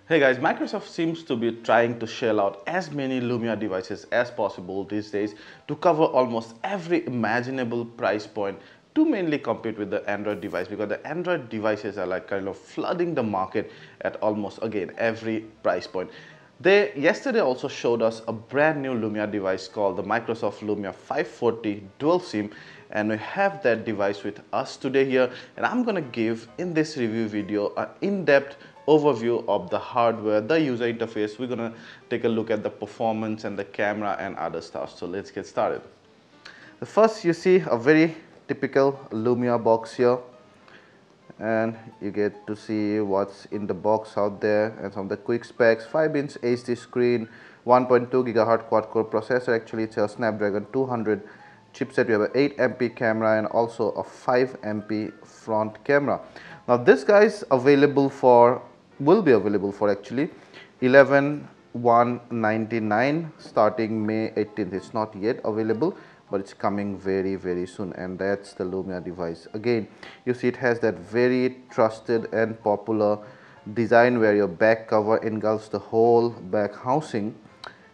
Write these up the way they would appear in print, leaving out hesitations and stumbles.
Hey guys, Microsoft seems to be trying to shell out as many Lumia devices as possible these days to cover almost every imaginable price point to mainly compete with the Android device, because the Android devices are like kind of flooding the market at almost again every price point. They yesterday also showed us a brand new Lumia device called the Microsoft Lumia 540 Dual SIM, and we have that device with us today here, and I'm gonna give in this review video an in-depth overview of the hardware, the user interface. We're gonna take a look at the performance and the camera and other stuff. So let's get started. The first, you see a very typical Lumia box here, and you get to see what's in the box out there and some of the quick specs. 5-inch HD screen, 1.2 gigahertz quad-core processor. Actually, it's a Snapdragon 200 chipset. We have an 8 MP camera and also a 5 MP front camera. Now this guy is available for, will be available for actually 11,199 starting May 18th. It's not yet available, but it's coming very soon, and that's the Lumia device. Again, you see it has that very trusted and popular design where your back cover engulfs the whole back housing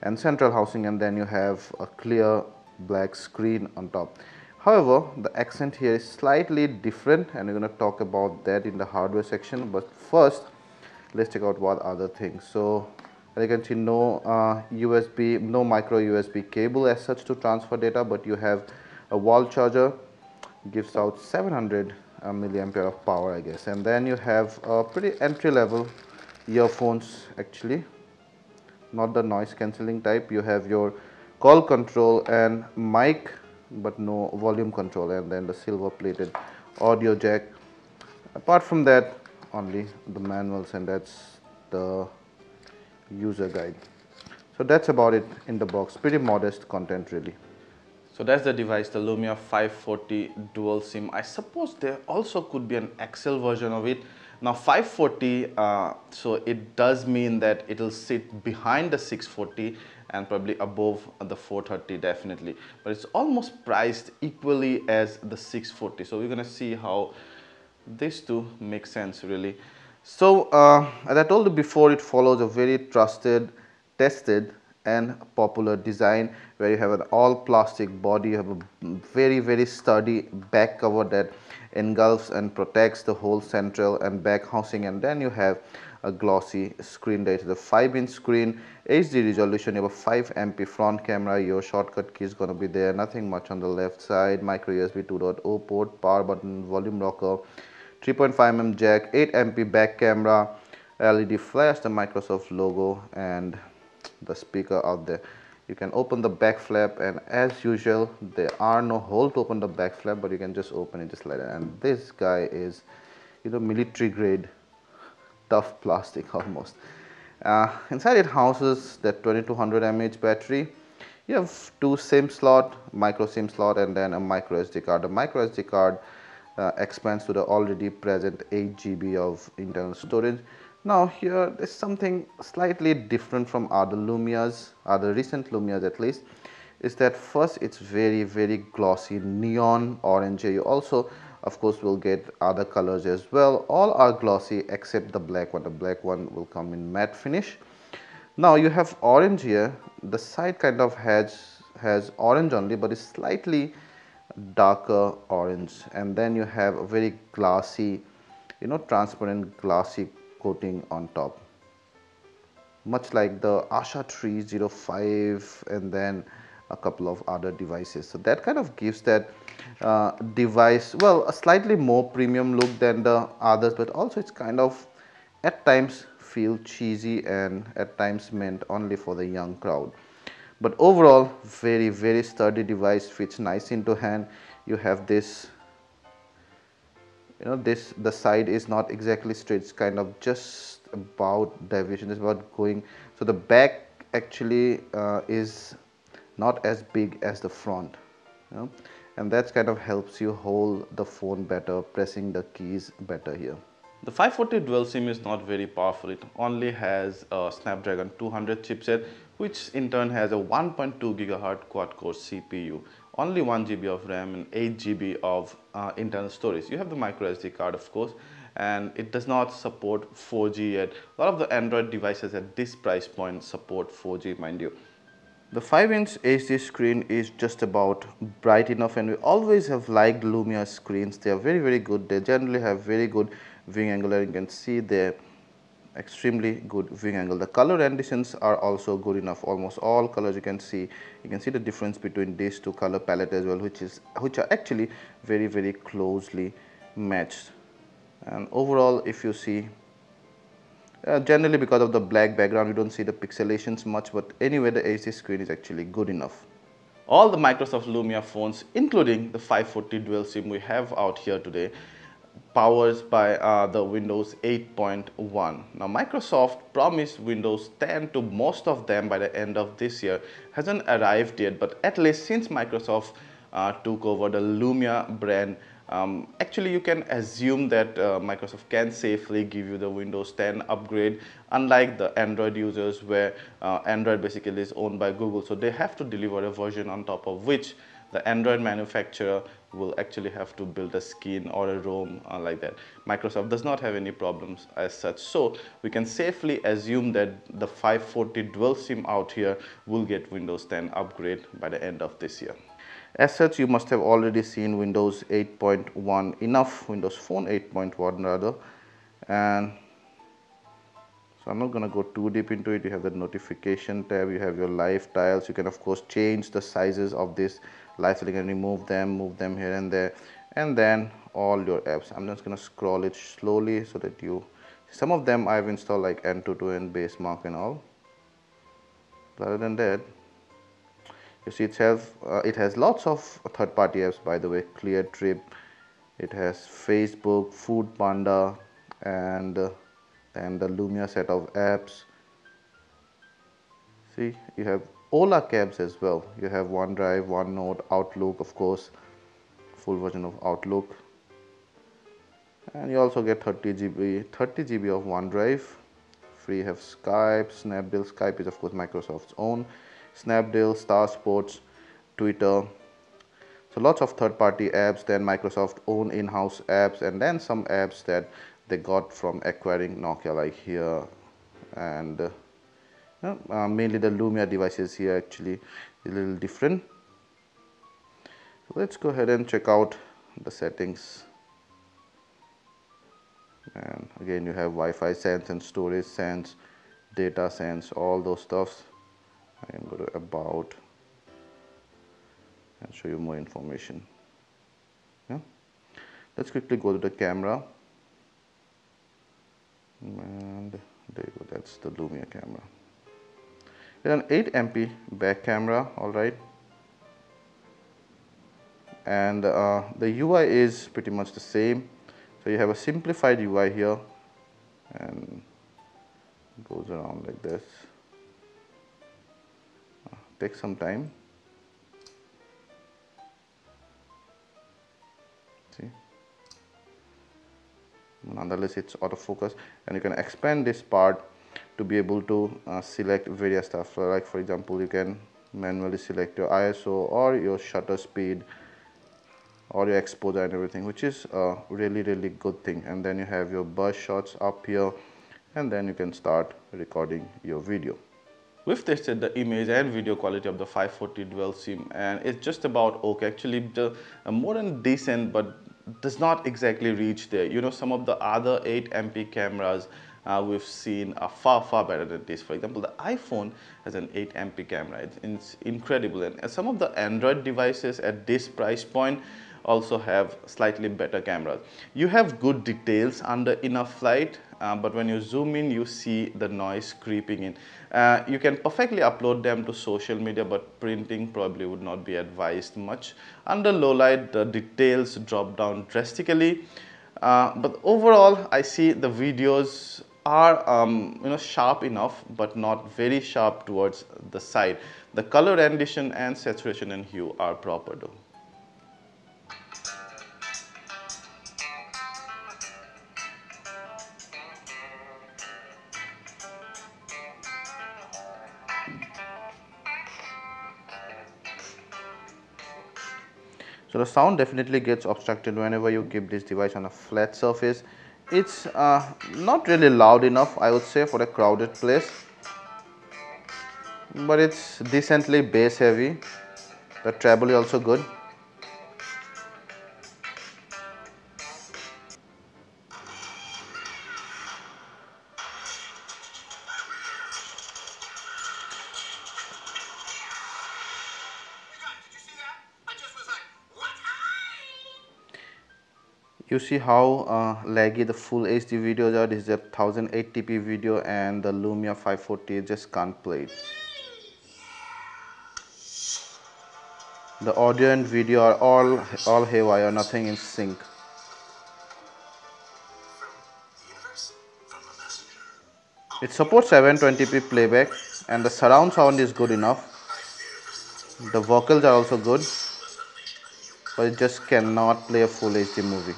and central housing, and then you have a clear black screen on top. However, the accent here is slightly different, and we're going to talk about that in the hardware section. But first, let's check out what other things. So as you can see, no USB, no micro USB cable as such to transfer data, but you have a wall charger, gives out 700 milliampere of power, I guess. And then you have pretty entry level earphones, actually, not the noise cancelling type. You have your call control and mic, but no volume control, and then the silver plated audio jack. Apart from that, only the manuals, and that's the user guide. So that's about it in the box. Pretty modest content, really. So that's the device, the Lumia 540 Dual SIM. I suppose there also could be an XL version of it. Now 540, so it does mean that it'll sit behind the 640 and probably above the 430 definitely. But it's almost priced equally as the 640. So we're gonna see how these two make sense really. So as I told you before, it follows a very trusted, tested and popular design where you have an all plastic body. You have a very sturdy back cover that engulfs and protects the whole central and back housing, and then you have a glossy screen. There is a 5-inch screen, HD resolution. You have a 5 MP front camera. Your shortcut key is going to be there, nothing much on the left side. Micro USB 2.0 port, power button, volume rocker, 3.5mm jack, 8 MP back camera, LED flash, the Microsoft logo, and the speaker out there. You can open the back flap, and as usual there are no hole to open the back flap, but you can just open it just like that. And this guy is, you know, military grade tough plastic almost. Inside it houses that 2200 mAh battery. You have two SIM slot, micro SIM slot, and then a micro SD card. The micro SD card expands to the already present 8 GB of internal storage. Now here there's something slightly different from other Lumias, other recent Lumias at least, is that first it's very glossy neon orange. You also of course will get other colors as well. All are glossy except the black one. The black one will come in matte finish. Now you have orange here. The side kind of has orange only, but it's slightly darker orange, and then you have a very glassy, you know, transparent glassy coating on top, much like the Asha 305 and then a couple of other devices. So that kind of gives that device, well, a slightly more premium look than the others, but also it's kind of at times feel cheesy and at times meant only for the young crowd. But overall, very sturdy device, fits nice into hand. You have this, you know, the side is not exactly straight, it's kind of just about deviation, is about going. So the back actually is not as big as the front, you know, and that kind of helps you hold the phone better, pressing the keys better here. The 540 dual SIM is not very powerful. It only has a Snapdragon 200 chipset, which in turn has a 1.2 gigahertz quad-core CPU, only 1 GB of RAM and 8 GB of internal storage. You have the micro SD card, of course, and it does not support 4G yet. A lot of the Android devices at this price point support 4G, mind you. The 5-inch HD screen is just about bright enough, and we always have liked Lumia screens. They are very good. They generally have very good viewing angle, and you can see their extremely good viewing angle. The color renditions are also good enough. Almost all colors you can see the difference between these two color palette as well, which are actually very closely matched. And overall, if you see, generally because of the black background you don't see the pixelations much, but anyway the HD screen is actually good enough. All the Microsoft Lumia phones, including the 540 dual SIM we have out here today, powers by the Windows 8.1. Now Microsoft promised Windows 10 to most of them by the end of this year. Hasn't arrived yet, but at least since Microsoft took over the Lumia brand, actually you can assume that Microsoft can safely give you the Windows 10 upgrade, unlike the Android users where Android basically is owned by Google, so they have to deliver a version on top of which the Android manufacturer will actually have to build a skin or a ROM like that. Microsoft does not have any problems as such, so we can safely assume that the 540 dual SIM out here will get Windows 10 upgrade by the end of this year. As such, you must have already seen Windows 8.1 enough, Windows Phone 8.1 rather, and so I'm not going to go too deep into it. You have the notification tab, you have your live tiles. You can of course change the sizes of this live, so you can move them here and there, and then all your apps. I'm just going to scroll it slowly so that you, some of them I've installed like Antutu and Basemark and all. But other than that, you see it has lots of third-party apps, by the way. ClearTrip, it has Facebook, Food Panda, and then the Lumia set of apps. See, you have Ola Cabs as well. You have OneDrive, OneNote, Outlook, of course, full version of Outlook, and you also get 30 GB of OneDrive. Free. You have Skype, Snapdeal. Skype is of course Microsoft's own. Snapdeal, Star Sports, Twitter. So lots of third-party apps, then Microsoft own in-house apps, and then some apps that they got from acquiring Nokia, like here, and mainly the Lumia devices here actually is a little different. So let's go ahead and check out the settings. And again you have Wi-Fi sense and storage sense, data sense, all those stuffs. I can go to about and show you more information. Yeah. Let's quickly go to the camera, and there you go, that's the Lumia camera. It's an 8MP back camera, alright, and the UI is pretty much the same. So you have a simplified UI here, and it goes around like this. Takes some time. See, nonetheless it's autofocus, and you can expand this part to be able to select various stuff. So like for example, you can manually select your ISO or your shutter speed or your exposure and everything, which is a really good thing. And then you have your burst shots up here, and then you can start recording your video. We've tested the image and video quality of the 540 dual SIM, and it's just about okay. Actually, the more than decent, but does not exactly reach there. You know, some of the other 8MP cameras we've seen are far better than this. For example, the iPhone has an 8MP camera. It's incredible, and some of the Android devices at this price point also have slightly better cameras. You have good details under enough light, but when you zoom in, you see the noise creeping in. You can perfectly upload them to social media, but printing probably would not be advised much. Under low light, the details drop down drastically, but overall, I see the videos are sharp enough, but not very sharp towards the side. The color rendition and saturation and hue are proper though. So the sound definitely gets obstructed whenever you keep this device on a flat surface. It's not really loud enough, I would say, for a crowded place, but it's decently bass heavy. The treble is also good. You see how laggy the full HD videos are. This is a 1080p video and the Lumia 540 just can't play it. The audio and video are all haywire, nothing in sync. It supports 720p playback and the surround sound is good enough. The vocals are also good, but it just cannot play a full HD movie.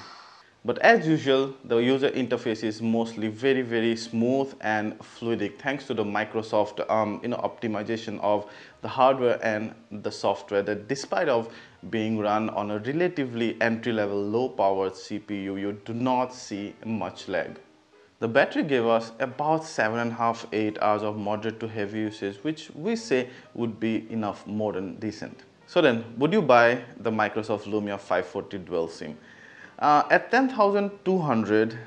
But as usual, the user interface is mostly very smooth and fluidic thanks to the Microsoft optimization of the hardware and the software, that despite of being run on a relatively entry-level low-powered CPU, you do not see much lag. The battery gave us about 7.5–8 hours of moderate to heavy usage, which we say would be enough, more than decent. So then, would you buy the Microsoft Lumia 540 Dual SIM? At 10,200,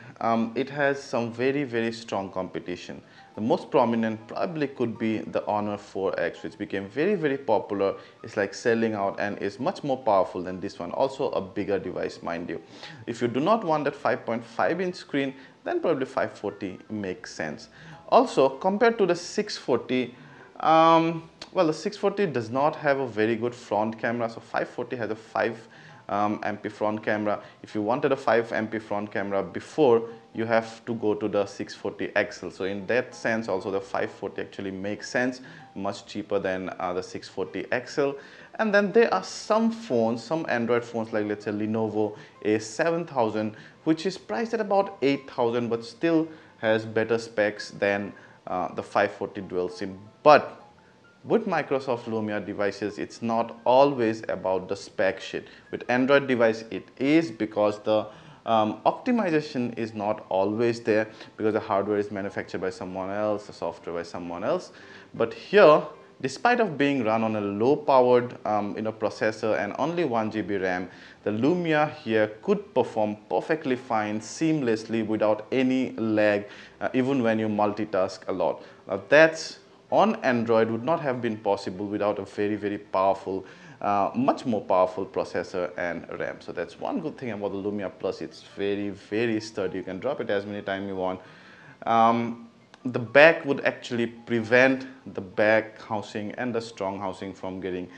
it has some very strong competition. The most prominent probably could be the Honor 4X, which became very popular. It's like selling out and is much more powerful than this one. Also a bigger device, mind you. If you do not want that 5.5-inch screen, then probably 540 makes sense. Also, compared to the 640, well, the 640 does not have a very good front camera, so 540 has a 5 MP front camera. If you wanted a 5 MP front camera before, you have to go to the 640 XL. So in that sense, also the 540 actually makes sense, much cheaper than the 640 XL. And then there are some phones, some Android phones, like let's say Lenovo A7000, which is priced at about 8,000, but still has better specs than the 540 Dual SIM. But with Microsoft Lumia devices, it's not always about the spec sheet. With Android device, it is, because the optimization is not always there, because the hardware is manufactured by someone else, the software by someone else. But here, despite of being run on a low-powered processor and only 1 GB RAM, the Lumia here could perform perfectly fine, seamlessly, without any lag, even when you multitask a lot. Now that's on Android would not have been possible without a very powerful, much more powerful processor and RAM. So that's one good thing about the Lumia Plus. It's very sturdy. You can drop it as many times you want. The back would actually prevent the back housing and the strong housing from getting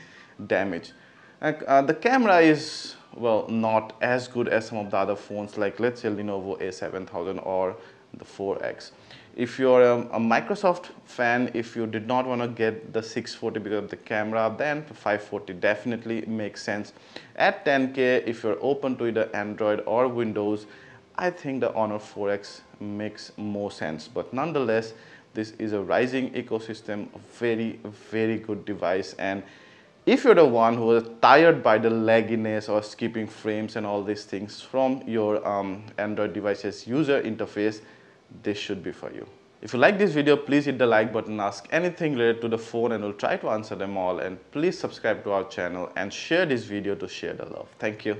damaged. The camera is, well, not as good as some of the other phones, like let's say Lenovo A7000 or the 4X. If you're a Microsoft fan, if you did not want to get the 640 because of the camera, then the 540 definitely makes sense. At 10K, if you're open to either Android or Windows, I think the Honor 4X makes more sense. But nonetheless, this is a rising ecosystem, a very good device. And if you're the one who is tired by the lagginess or skipping frames and all these things from your Android device's user interface, this should be for you. If you like this video, please hit the like button, ask anything related to the phone, and we'll try to answer them all. And please subscribe to our channel and share this video to share the love. Thank you.